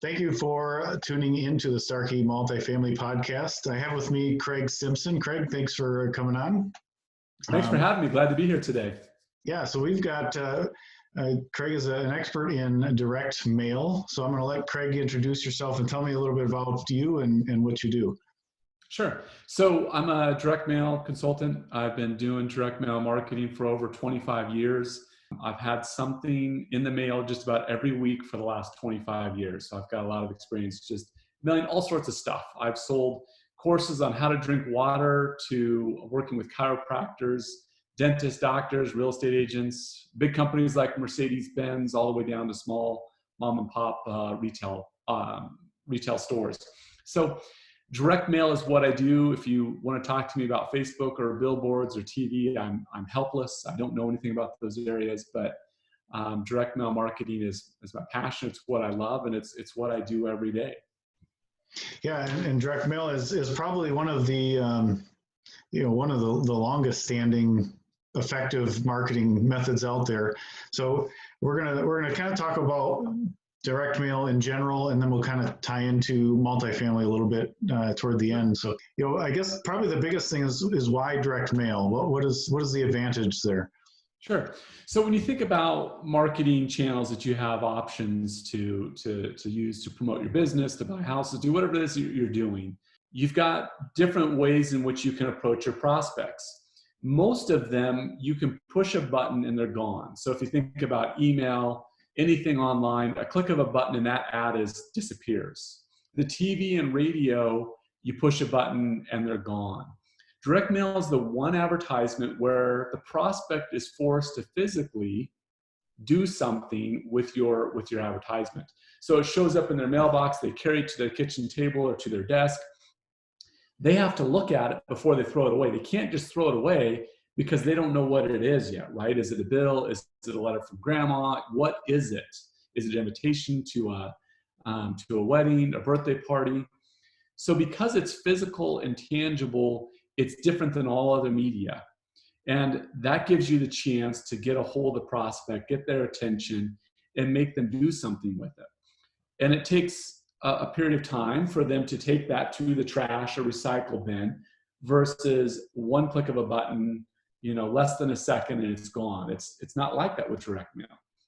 Thank you for tuning into the Starkey Multifamily Podcast. I have with me Craig Simpson. Craig, thanks for coming on. Thanks for having me. Glad to be here today. Yeah, so we've got Craig is an expert in direct mail. So I'm going to let Craig introduce yourself and tell me a little bit about you and what you do. Sure. So I'm a direct mail consultant. I've been doing direct mail marketing for over 25 years. I've had something in the mail just about every week for the last 25 years. So I've got a lot of experience just mailing all sorts of stuff. I've sold courses on how to drink water to working with chiropractors, dentists, doctors, real estate agents, big companies like Mercedes-Benz, all the way down to small mom and pop retail stores. So direct mail is what I do. If you want to talk to me about Facebook or billboards or TV, I'm helpless. I don't know anything about those areas, but direct mail marketing is my passion. It's what I love, and it's what I do every day. Yeah, and direct mail is probably one of the one of the longest standing effective marketing methods out there. So we're gonna kind of talk about direct mail in general, and then we'll kind of tie into multifamily a little bit toward the end. So I guess probably the biggest thing is why direct mail. What is the advantage there? Sure. So when you think about marketing channels that you have options to use to promote your business, to buy houses, do whatever it is you're doing, you've got different ways in which you can approach your prospects. Most of them, you can push a button and they're gone. So if you think about email, anything online, a click of a button and that ad disappears. The TV and radio, you push a button and they're gone. Direct mail is the one advertisement where the prospect is forced to physically do something with your advertisement. So it shows up in their mailbox, they carry it to their kitchen table or to their desk. They have to look at it before they throw it away. They can't just throw it away because they don't know what it is yet, right? Is it a bill? Is it a letter from grandma? What is it? Is it an invitation to a wedding, a birthday party? So because it's physical and tangible, it's different than all other media. And that gives you the chance to get a hold of the prospect, get their attention, and make them do something with it. And it takes a period of time for them to take that to the trash or recycle bin versus one click of a button, less than a second and it's gone. It's not like that with direct mail.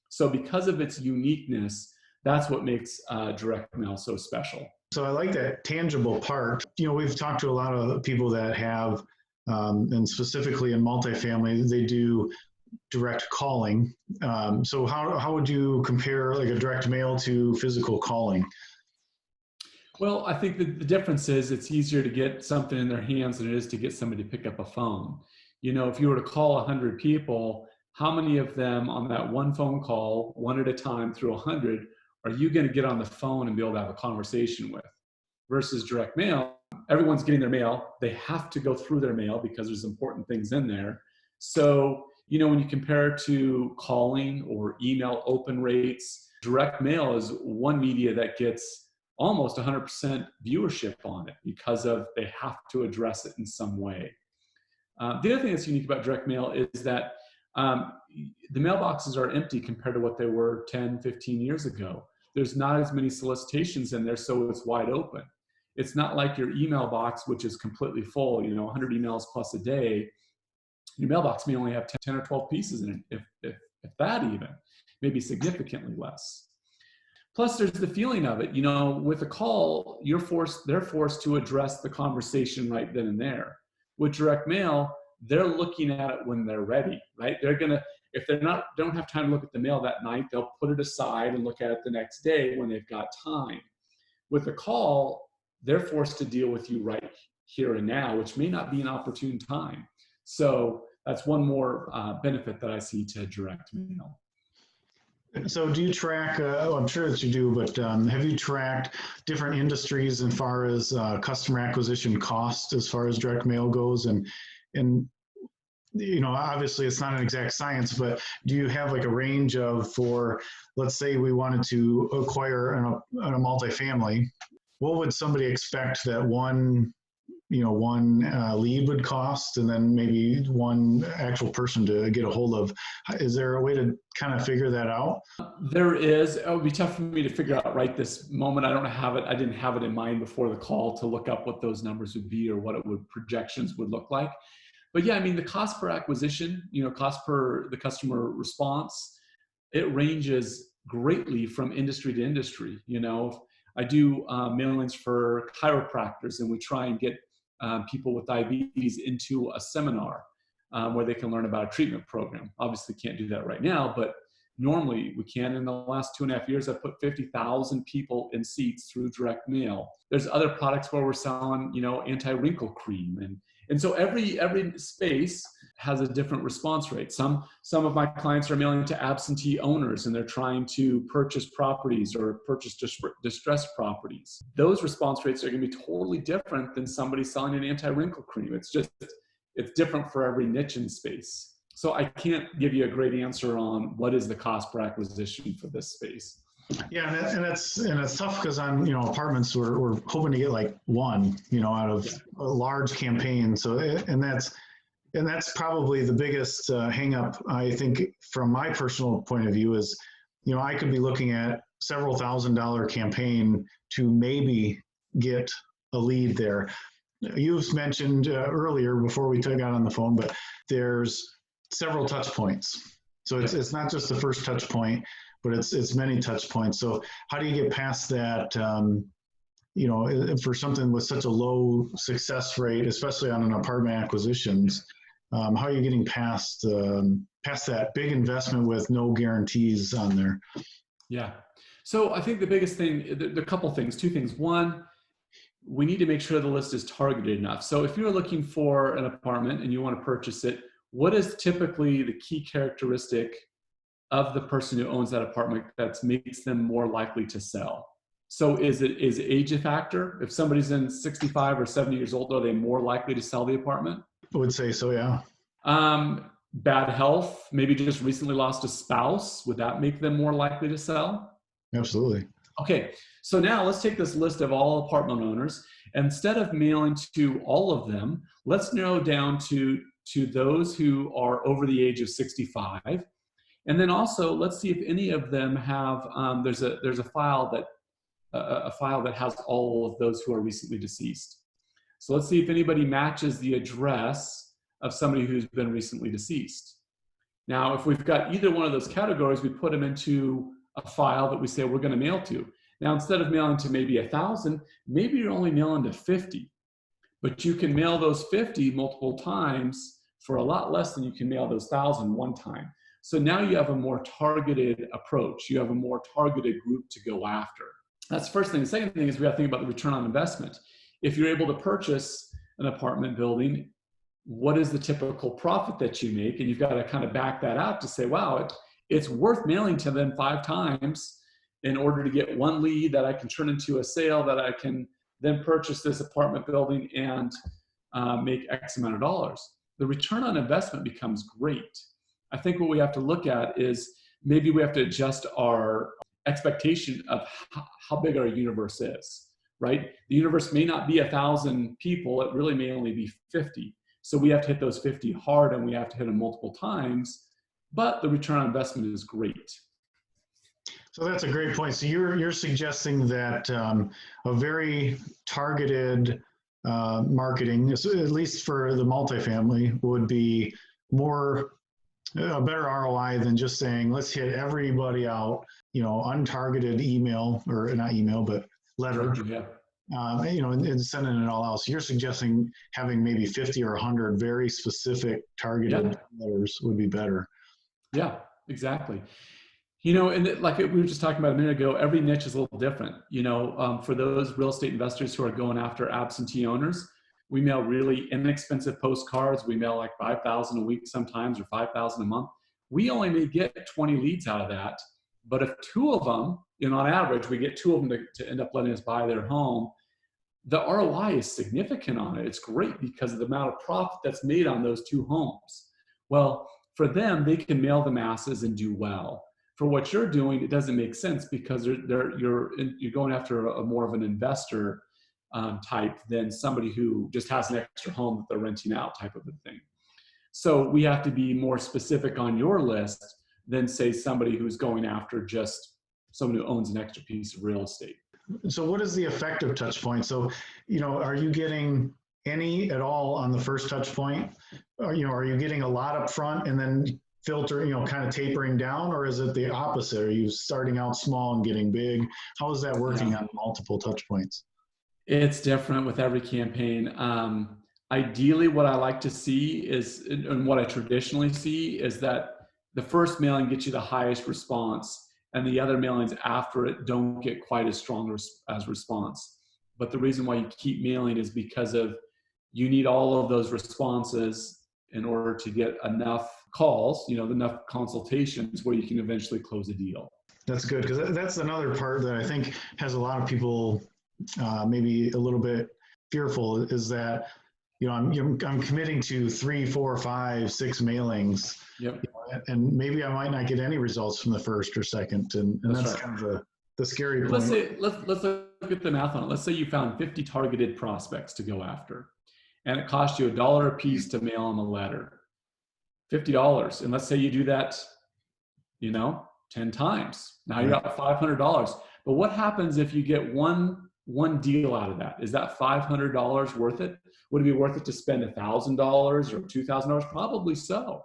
So because of its uniqueness, that's what makes direct mail so special. So I like that tangible part. We've talked to a lot of people that have, and specifically in multifamily, they do direct calling. So how would you compare like a direct mail to physical calling? Well, I think the difference is it's easier to get something in their hands than it is to get somebody to pick up a phone. If you were to call 100 people, how many of them on that one phone call, one at a time through 100, are you going to get on the phone and be able to have a conversation with? Versus direct mail, everyone's getting their mail. They have to go through their mail because there's important things in there. So, when you compare it to calling or email open rates, direct mail is one media that gets almost 100% viewership on it because of they have to address it in some way. The other thing that's unique about direct mail is that the mailboxes are empty compared to what they were 10, 15 years ago. There's not as many solicitations in there, so it's wide open. It's not like your email box, which is completely full, 100 emails plus a day. Your mailbox may only have 10 or 12 pieces in it, if that even, maybe significantly less. Plus, there's the feeling of it. With a call, they're forced to address the conversation right then and there. With direct mail, they're looking at it when they're ready, right? If they don't have time to look at the mail that night, they'll put it aside and look at it the next day when they've got time. With a call, they're forced to deal with you right here and now, which may not be an opportune time. So that's one more benefit that I see to direct mail. So do you track, I'm sure that you do, but have you tracked different industries as far as customer acquisition cost as far as direct mail goes? And obviously it's not an exact science, but do you have like a range for, let's say we wanted to acquire in a multifamily, what would somebody expect that one one lead would cost, and then maybe one actual person to get a hold of. Is there a way to kind of figure that out? There is. It would be tough for me to figure out right this moment. I don't have it. I didn't have it in mind before the call to look up what those numbers would be or what projections would look like. But yeah, I mean, the cost per acquisition, cost per the customer response, it ranges greatly from industry to industry. I do mailings for chiropractors, and we try and get people with diabetes into a seminar where they can learn about a treatment program. Obviously can't do that right now, but normally we can. In the last 2.5 years, I've put 50,000 people in seats through direct mail. There's other products where we're selling, anti-wrinkle cream. And so every space has a different response rate. Some of my clients are mailing to absentee owners, and they're trying to purchase properties or purchase distressed properties. Those response rates are going to be totally different than somebody selling an anti-wrinkle cream. It's different for every niche in space. So I can't give you a great answer on what is the cost per acquisition for this space. Yeah, and it's tough because on apartments we're hoping to get like one out of a large campaign. So and that's probably the biggest hang up, I think, from my personal point of view is I could be looking at several $1,000 campaign to maybe get a lead there. You've mentioned earlier before we got on the phone, but there's several touch points. So it's not just the first touch point, but it's many touch points. So how do you get past that, for something with such a low success rate, especially on an apartment acquisitions, how are you getting past that big investment with no guarantees on there? Yeah. So I think the biggest thing, there are a couple things, two things. One, we need to make sure the list is targeted enough. So if you're looking for an apartment and you want to purchase it, what is typically the key characteristic of the person who owns that apartment that makes them more likely to sell? So is age a factor? If somebody's in 65 or 70 years old, are they more likely to sell the apartment? I would say so, yeah. Bad health, maybe just recently lost a spouse. Would that make them more likely to sell? Absolutely. Okay, so now let's take this list of all apartment owners. Instead of mailing to all of them, let's narrow down to those who are over the age of 65. And then also, let's see if any of them have, there's a file that has all of those who are recently deceased. So let's see if anybody matches the address of somebody who's been recently deceased. Now, if we've got either one of those categories, we put them into a file that we say we're going to mail to. Now, instead of mailing to maybe 1,000, maybe you're only mailing to 50. But you can mail those 50 multiple times for a lot less than you can mail those 1,000 one time. So now you have a more targeted approach. You have a more targeted group to go after. That's the first thing. The second thing is we have to think about the return on investment. If you're able to purchase an apartment building, what is the typical profit that you make? And you've got to kind of back that out to say, wow, it's worth mailing to them 5 times in order to get one lead that I can turn into a sale that I can then purchase this apartment building and make X amount of dollars. The return on investment becomes great. I think what we have to look at is maybe we have to adjust our expectation of how big our universe is, right? The universe may not be 1,000 people. It really may only be 50. So we have to hit those 50 hard, and we have to hit them multiple times, but the return on investment is great. So that's a great point. So you're suggesting that a very targeted marketing, at least for the multifamily, would be a better ROI than just saying, let's hit everybody out, untargeted email, or not email, but letter, Yeah. And sending it all out. So you're suggesting having maybe 50 or 100 very specific targeted letters would be better. Yeah, exactly. And like we were just talking about a minute ago, every niche is a little different. For those real estate investors who are going after absentee owners, we mail really inexpensive postcards. We mail like 5,000 a week sometimes, or 5,000 a month. We only may get 20 leads out of that. But if 2 of them, on average, we get 2 of them to end up letting us buy their home, the ROI is significant on it. It's great because of the amount of profit that's made on those 2 homes. Well, for them, they can mail the masses and do well. For what you're doing, it doesn't make sense because you're going after a more of an investor type than somebody who just has an extra home that they're renting out type of a thing. So we have to be more specific on your list than say somebody who's going after just someone who owns an extra piece of real estate. So what is the effective touch point? So, are you getting any at all on the first touch point? Or, are you getting a lot up front and then filter, kind of tapering down, or is it the opposite? Are you starting out small and getting big? How is that working on multiple touch points? It's different with every campaign. Ideally, what I like to see is, and what I traditionally see is that the first mailing gets you the highest response, and the other mailings after it don't get quite as strong as response. But the reason why you keep mailing is because of you need all of those responses in order to get enough calls, enough consultations where you can eventually close a deal. That's good, because that's another part that I think has a lot of people maybe a little bit fearful, is that I'm committing to 3, 4, 5, 6 mailings, Yep. And maybe I might not get any results from the first or second, and that's right. Kind of the scary point. Let's look at the math on it. Let's say you found 50 targeted prospects to go after, and it cost you $1 a piece to mail them a letter. $50, and let's say you do that, 10 times. Now you're at $500. But what happens if you get one deal out of that? Is that $500 worth it? Would it be worth it to spend $1,000 or $2,000? Probably so.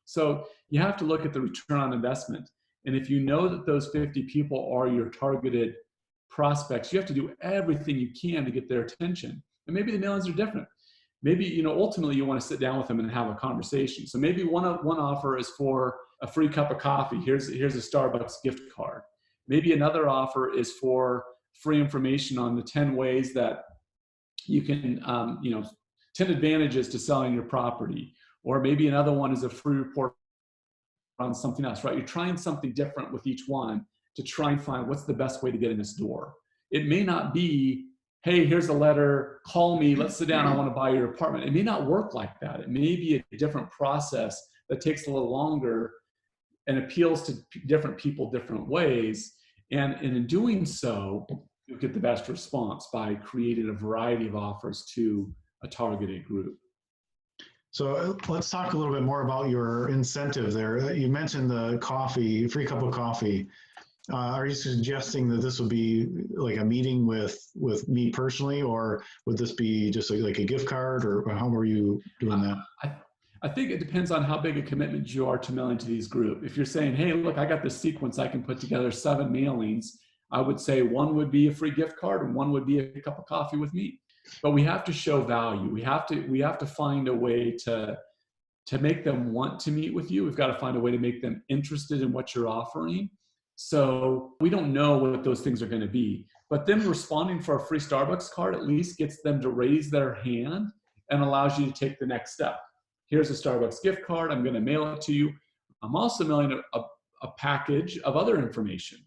So you have to look at the return on investment. And if you know that those 50 people are your targeted prospects, you have to do everything you can to get their attention. And maybe the mailings are different. Maybe, ultimately you want to sit down with them and have a conversation. So maybe one offer is for a free cup of coffee. Here's a Starbucks gift card. Maybe another offer is for free information on the 10 ways that you can, 10 advantages to selling your property. Or maybe another one is a free report on something else, right? You're trying something different with each one to try and find what's the best way to get in this door. It may not be, hey, here's a letter, call me, let's sit down, I want to buy your apartment. It may not work like that. It may be a different process that takes a little longer and appeals to different people different ways. And in doing so, you'll get the best response by creating a variety of offers to a targeted group. So let's talk a little bit more about your incentive there. You mentioned the coffee, free cup of coffee. Are you suggesting that this would be like a meeting with me personally, or would this be just like a gift card, or how are you doing that? I think it depends on how big a commitment you are to mailing to these groups. If you're saying, hey, look, I got this sequence, I can put together 7 mailings, I would say one would be a free gift card and one would be a cup of coffee with me. But we have to show value. We have to find a way to make them want to meet with you. We've got to find a way to make them interested in what you're offering. So we don't know what those things are going to be. But them responding for a free Starbucks card at least gets them to raise their hand and allows you to take the next step. Here's a Starbucks gift card. I'm going to mail it to you. I'm also mailing a package of other information,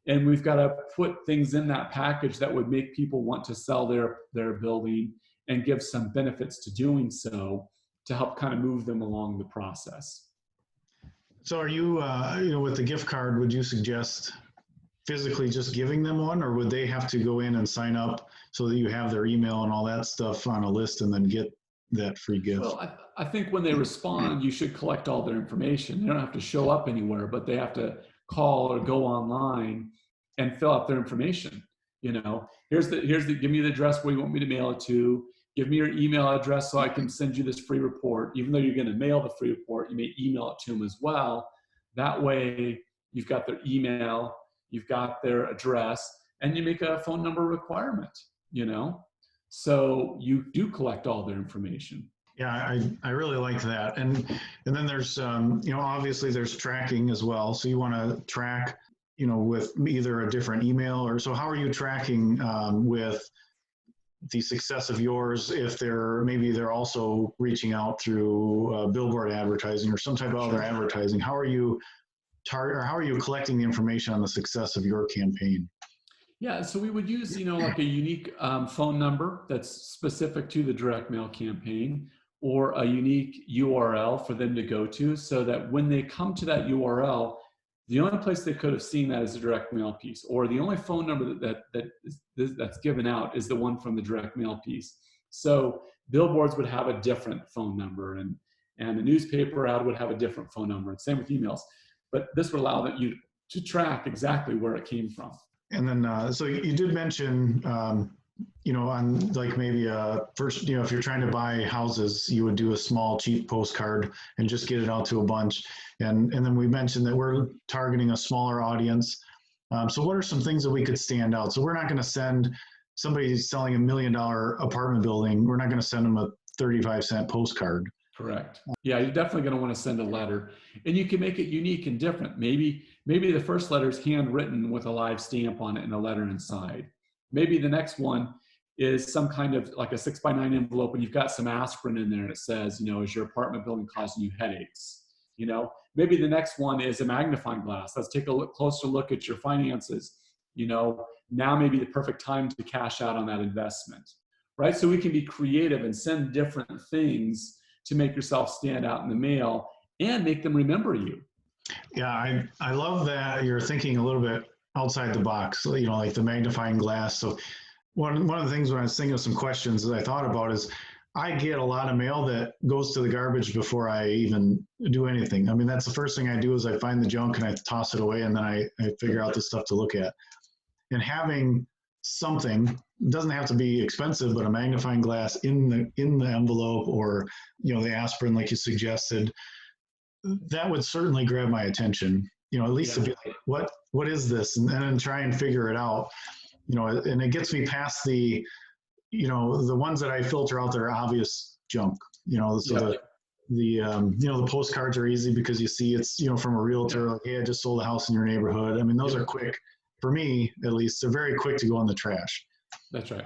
and we've got to put things in that package that would make people want to sell their building and give some benefits to doing so to help kind of move them along the process. So are you, with the gift card, would you suggest physically just giving them one, or would they have to go in and sign up so that you have their email and all that stuff on a list and then get that free gift? Well, I think when they respond, you should collect all their information. They don't have to show up anywhere, but they have to call or go online and fill out their information. Here's the give me the address where you want me to mail it to. Give me your email address so I can send you this free report. Even though you're going to mail the free report, you may email it to them as well. That way, you've got their email, you've got their address, and you make a phone number requirement. So you do collect all their information. Yeah, I really like that. And then there's, obviously there's tracking as well. So you want to track, with either a different email or so. How are you tracking with the success of yours if they're also reaching out through billboard advertising or some type of other advertising? How are you collecting the information on the success of your campaign? Yeah, so we would use, like a unique phone number that's specific to the direct mail campaign, or a unique URL for them to go to, so that when they come to that URL, The only place they could have seen that is the direct mail piece, or the only phone number that's given out is the one from the direct mail piece. So billboards would have a different phone number, and the newspaper ad would have a different phone number, and same with emails. But this would allow you to track exactly where it came from. And then, so you did mention, on like maybe first, if you're trying to buy houses, you would do a small, cheap postcard and just get it out to a bunch. And then we mentioned that we're targeting a smaller audience. So what are some things that we could stand out? So we're not going to send somebody selling $1 million apartment building. We're not going to send them a 35-cent postcard. Correct. Yeah, you're definitely going to want to send a letter, and you can make it unique and different. Maybe the first letter is handwritten with a live stamp on it and a letter inside. Maybe the next one is some kind of like a 6x9 envelope, and you've got some aspirin in there, and it says, is your apartment building causing you headaches? Maybe the next one is a magnifying glass. Let's take a closer look at your finances. Now may be the perfect time to cash out on that investment, right? So we can be creative and send different things to make yourself stand out in the mail and make them remember you. Yeah, I love that you're thinking a little bit outside the box, like the magnifying glass. So one of the things when I was thinking of some questions that I thought about is I get a lot of mail that goes to the garbage before I even do anything. I mean, that's the first thing I do is I find the junk and I toss it away, and then I figure out the stuff to look at. And having something, doesn't have to be expensive, but a magnifying glass in the envelope, or the aspirin like you suggested, that would certainly grab my attention. At least to be like, what is this, and then try and figure it out. And it gets me past the ones that I filter out that are obvious junk. So the postcards are easy because you see it's from a realtor, like, hey, I just sold a house in your neighborhood. I mean, those are quick. For me, at least, they're very quick to go in the trash. That's right.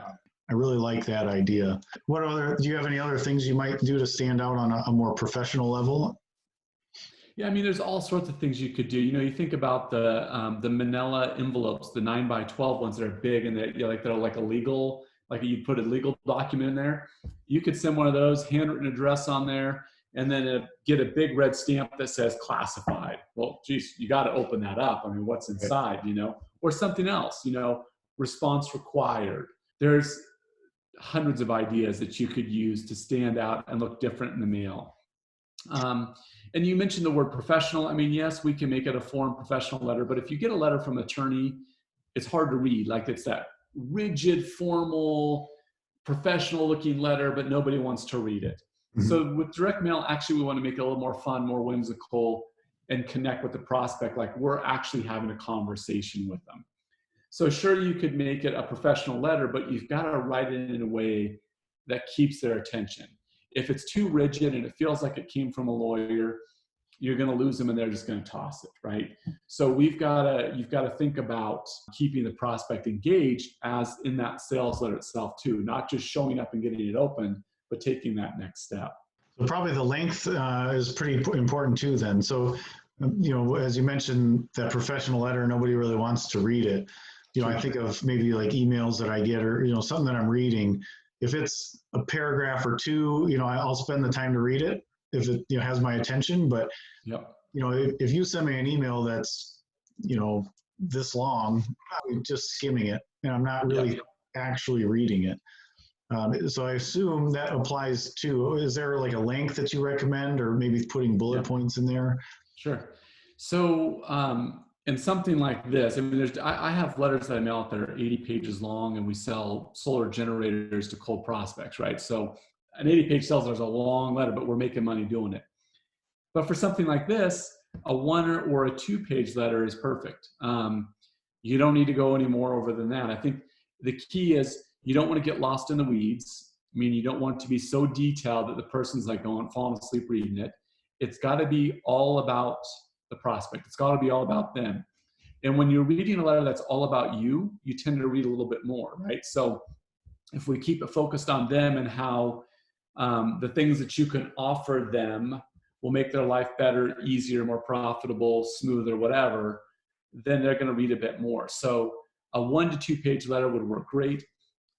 I really like that idea. Do you have any other things you might do to stand out on a more professional level? Yeah, I mean, there's all sorts of things you could do. You think about the manila envelopes, the 9x12 ones that are big, and they're like a legal, like you put a legal document in there. You could send one of those, handwritten address on there, and then get a big red stamp that says classified. Well, geez, you got to open that up. I mean, what's inside, or something else, response required. There's hundreds of ideas that you could use to stand out and look different in the mail. And you mentioned the word professional. I mean, yes, we can make it a form professional letter, but if you get a letter from an attorney, it's hard to read. Like, it's that rigid, formal, professional looking letter, but nobody wants to read it. Mm-hmm. So with direct mail, actually, we want to make it a little more fun, more whimsical, and connect with the prospect like we're actually having a conversation with them. So sure, you could make it a professional letter, but you've got to write it in a way that keeps their attention. If it's too rigid and it feels like it came from a lawyer, you're going to lose them and they're just going to toss it, right? So you've got to think about keeping the prospect engaged as in that sales letter itself too, not just showing up and getting it open, but taking that next step. So probably the length is pretty important too then. So, as you mentioned, that professional letter, nobody really wants to read it. I think of maybe like emails that I get, or, something that I'm reading. If it's a paragraph or two, I'll spend the time to read it if it has my attention. But, if you send me an email that's, this long, I'm just skimming it and I'm not really actually reading it. So I assume that applies to, is there like a length that you recommend, or maybe putting bullet points in there? Sure. So, in something like this, I mean, I have letters that I mail out that are 80 pages long, and we sell solar generators to cold prospects, right? So an 80-page sales letter is a long letter, but we're making money doing it. But for something like this, a 1 or a 2-page letter is perfect. You don't need to go any more over than that. I think the key is you don't want to get lost in the weeds. I mean, you don't want to be so detailed that the person's like falling asleep reading it. It's got to be all about the prospect. It's got to be all about them. And when you're reading a letter that's all about you, you tend to read a little bit more, right? So if we keep it focused on them and how the things that you can offer them will make their life better, easier, more profitable, smoother, whatever, then they're going to read a bit more. So a 1 to 2 page letter would work great.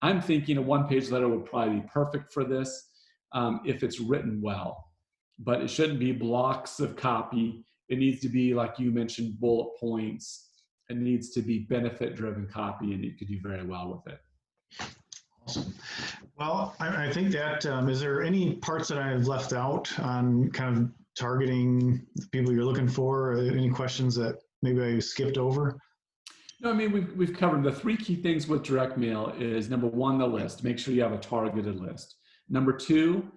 I'm thinking a 1-page letter would probably be perfect for this if it's written well, but it shouldn't be blocks of copy. It needs to be, like you mentioned, bullet points. It needs to be benefit-driven copy, and you could do very well with it. Awesome. Well, I think that, is there any parts that I've left out on kind of targeting the people you're looking for? Any questions that maybe I skipped over? No, I mean, we've covered the three key things with direct mail is number one, the list. Make sure you have a targeted list. Number two,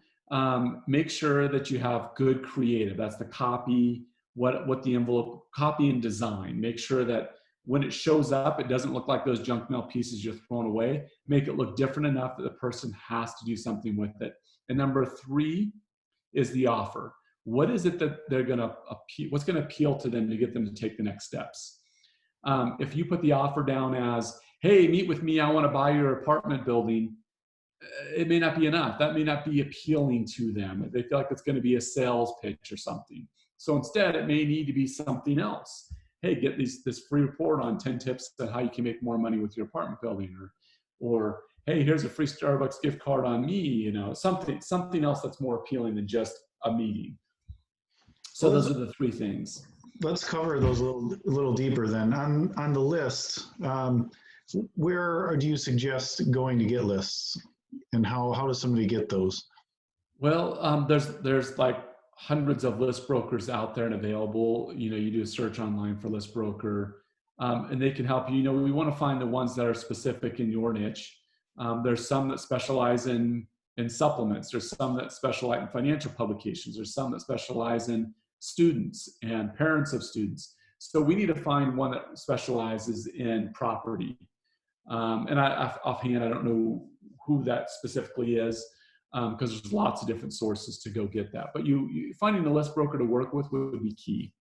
make sure that you have good creative. That's the copy, what the envelope, copy and design. Make sure that when it shows up, it doesn't look like those junk mail pieces you're throwing away. Make it look different enough that the person has to do something with it. And number three is the offer. What is it that they're going to appeal? What's going to appeal to them to get them to take the next steps? If you put the offer down as, hey, meet with me, I want to buy your apartment building, it may not be enough. That may not be appealing to them. They feel like it's going to be a sales pitch or something. So instead, it may need to be something else. Hey, get this free report on 10 tips on how you can make more money with your apartment building, or hey, here's a free Starbucks gift card on me, something else that's more appealing than just a meeting. So those are the three things. Let's cover those a little deeper then. On the list, where do you suggest going to get lists, and how does somebody get those? Well, there's like hundreds of list brokers out there and available. You do a search online for list broker, and they can help you. We want to find the ones that are specific in your niche. There's some that specialize in supplements. There's some that specialize in financial publications. There's some that specialize in students and parents of students. So we need to find one that specializes in property. And offhand, I don't know who that specifically is, because there's lots of different sources to go get that. But you finding a list broker to work with would be key.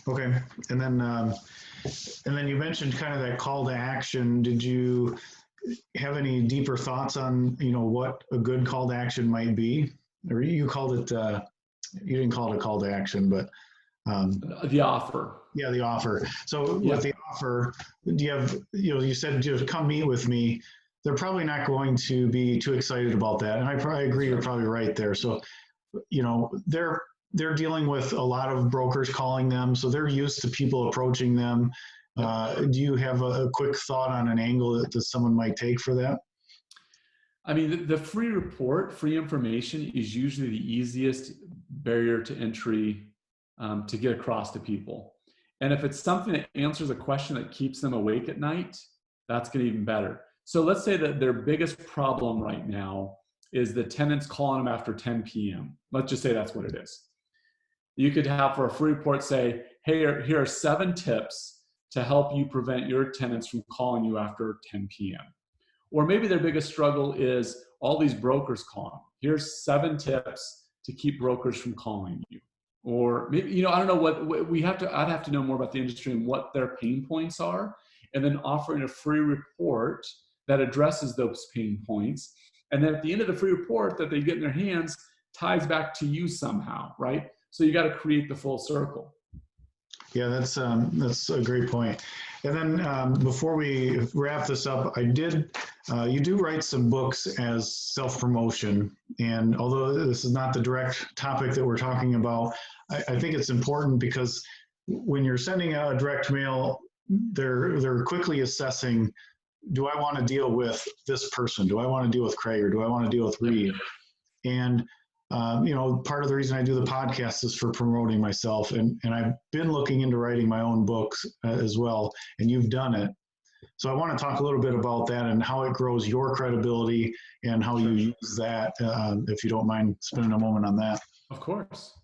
Okay, and then you mentioned kind of that call to action. Did you have any deeper thoughts on what a good call to action might be? Or you called it, you didn't call it a call to action, but the offer. Yeah, the offer. So with the offer, do you have, you said just come meet with me. They're probably not going to be too excited about that. And I probably agree, you're probably right there. So, they're dealing with a lot of brokers calling them, so they're used to people approaching them. Do you have a quick thought on an angle that someone might take for that? I mean, the free report, free information is usually the easiest barrier to entry to get across to people. And if it's something that answers a question that keeps them awake at night, that's going to be even better. So let's say that their biggest problem right now is the tenants calling them after 10 p.m. Let's just say that's what it is. You could have for a free report say, hey, here are 7 tips to help you prevent your tenants from calling you after 10 p.m. Or maybe their biggest struggle is all these brokers calling. Here's 7 tips to keep brokers from calling you. Or maybe, I don't know what I'd have to know more about the industry and what their pain points are, and then offering a free report that addresses those pain points. And then at the end of the free report that they get in their hands ties back to you somehow, right? So you got to create the full circle. Yeah, that's a great point. And then before we wrap this up, you do write some books as self-promotion. And although this is not the direct topic that we're talking about, I think it's important because when you're sending out a direct mail, they're quickly assessing, do I want to deal with this person? Do I want to deal with Craig, or do I want to deal with Reed? And part of the reason I do the podcast is for promoting myself, and I've been looking into writing my own books as well, and you've done it. So I want to talk a little bit about that and how it grows your credibility and how you use that, if you don't mind spending a moment on that. Of course.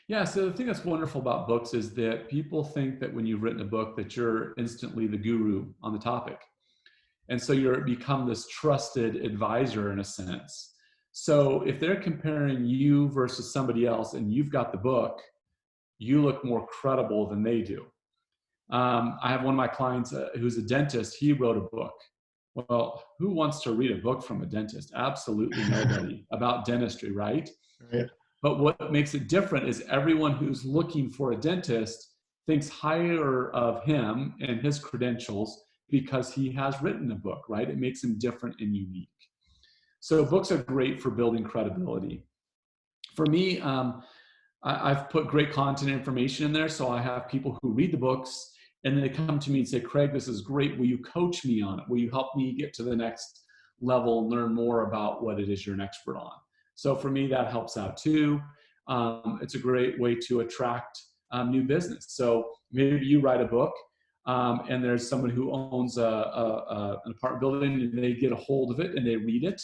Yeah, so the thing that's wonderful about books is that people think that when you've written a book that you're instantly the guru on the topic. And so you become this trusted advisor in a sense. So if they're comparing you versus somebody else and you've got the book, you look more credible than they do. I have one of my clients who's a dentist. He wrote a book. Well, who wants to read a book from a dentist? Absolutely nobody about dentistry, right? Right. But what makes it different is everyone who's looking for a dentist thinks higher of him and his credentials because he has written a book, right? It makes him different and unique. So books are great for building credibility. For me, I've put great content information in there. So I have people who read the books and then they come to me and say, Craig, this is great. Will you coach me on it? Will you help me get to the next level and learn more about what it is you're an expert on? So for me, that helps out too. It's a great way to attract new business. So maybe you write a book and there's someone who owns an apartment building and they get a hold of it and they read it.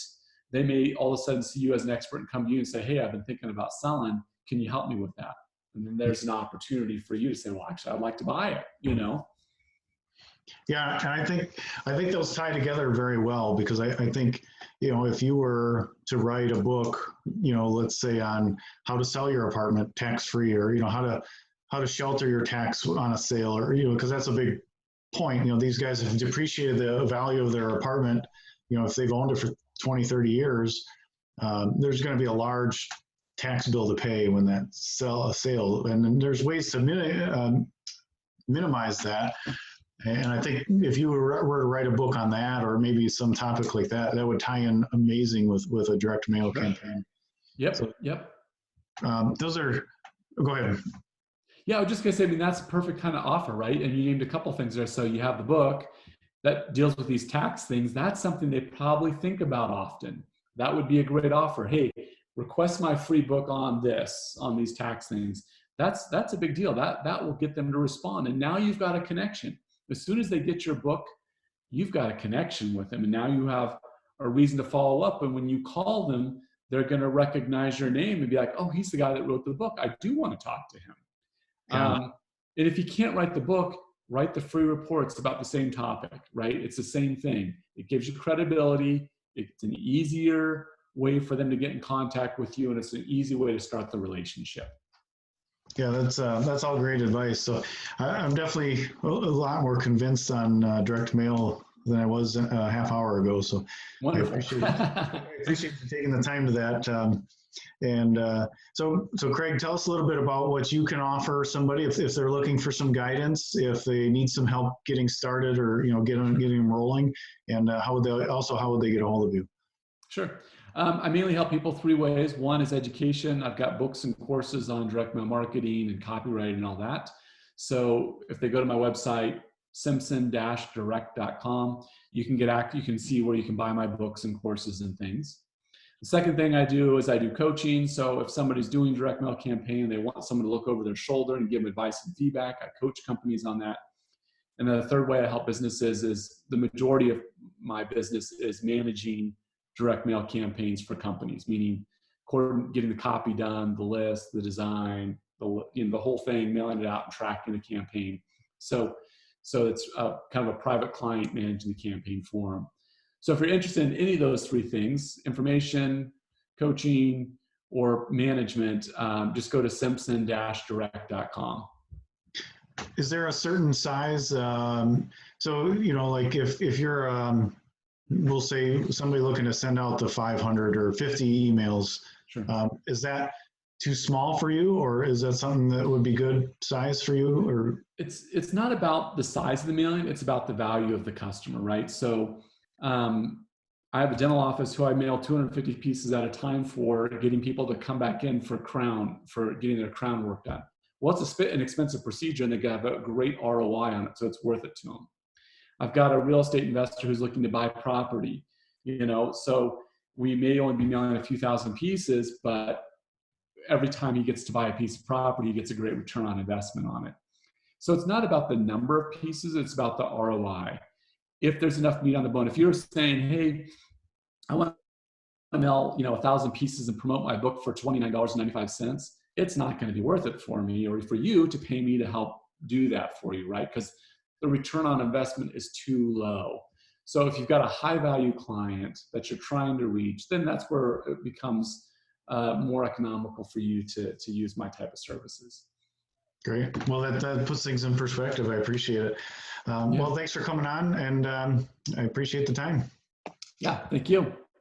They may all of a sudden see you as an expert and come to you and say, hey, I've been thinking about selling. Can you help me with that? And then there's an opportunity for you to say, well, actually, I'd like to buy it, you know? Yeah, and I think those tie together very well, because I think, you know, if you were to write a book, you know, let's say on how to sell your apartment tax free, or, you know, how to shelter your tax on a sale, or, you know, because that's a big point. You know, these guys have depreciated the value of their apartment. You know, if they've owned it for 20, 30 years, there's going to be a large tax bill to pay when that sale, and then there's ways to minimize that. And I think if you were to write a book on that, or maybe some topic like that, that would tie in amazing with a direct mail campaign. Yep. So, yep. Those are, go ahead. Yeah, I was just gonna say, I mean, that's a perfect kind of offer, right? And you named a couple things there. So you have the book that deals with these tax things. That's something they probably think about often. That would be a great offer. Hey, request my free book on this, on these tax things. That's a big deal. That will get them to respond. And now you've got a connection. As soon as they get your book, you've got a connection with them. And now you have a reason to follow up. And when you call them, they're going to recognize your name and be like, oh, he's the guy that wrote the book. I do want to talk to him. Yeah. And if you can't write the book, write the free reports about the same topic, right? It's the same thing. It gives you credibility. It's an easier way for them to get in contact with you, and it's an easy way to start the relationship. Yeah, that's all great advice. So I'm definitely a lot more convinced on direct mail than I was a half hour ago. So Wonderful. I appreciate you taking the time to that. So Craig, tell us a little bit about what you can offer somebody if they're looking for some guidance, if they need some help getting started, or, you know, getting them rolling, and how would they get a hold of you? Sure. I mainly help people three ways. One is education. I've got books and courses on direct mail marketing and copywriting and all that. So if they go to my website, Simpson-Direct.com, you can see where you can buy my books and courses and things. The second thing I do is I do coaching. So if somebody's doing direct mail campaign and they want someone to look over their shoulder and give them advice and feedback, I coach companies on that. And then the third way I help businesses is the majority of my business is managing direct mail campaigns for companies, meaning getting the copy done, the list, the design, the whole thing, mailing it out and tracking the campaign. So it's kind of a private client managing the campaign for them. So if you're interested in any of those three things, information, coaching, or management, just go to Simpson-Direct.com. Is there a certain size? So, you know, like if you're, we'll say somebody looking to send out the 500 or 50 emails, Sure. Is that too small for you, or is that something that would be good size for you? Or it's not about the size of the mailing, it's about the value of the customer, right? So I have a dental office who I mail 250 pieces at a time for, getting people to come back in for getting their crown work done. Well, it's an expensive procedure, and they have a great ROI on it, so it's worth it to them. I've got a real estate investor who's looking to buy property, you know, so we may only be mailing a few thousand pieces, but every time he gets to buy a piece of property, he gets a great return on investment on it. So it's not about the number of pieces, it's about the ROI. If there's enough meat on the bone, if you're saying, hey, I want to mail, 1,000 pieces and promote my book for $29.95, it's not going to be worth it for me or for you to pay me to help do that for you, right? Because the return on investment is too low. So if you've got a high value client that you're trying to reach, then that's where it becomes more economical for you to use my type of services. Great. Well, that puts things in perspective. I appreciate it. Well, thanks for coming on, and I appreciate the time. Yeah, thank you.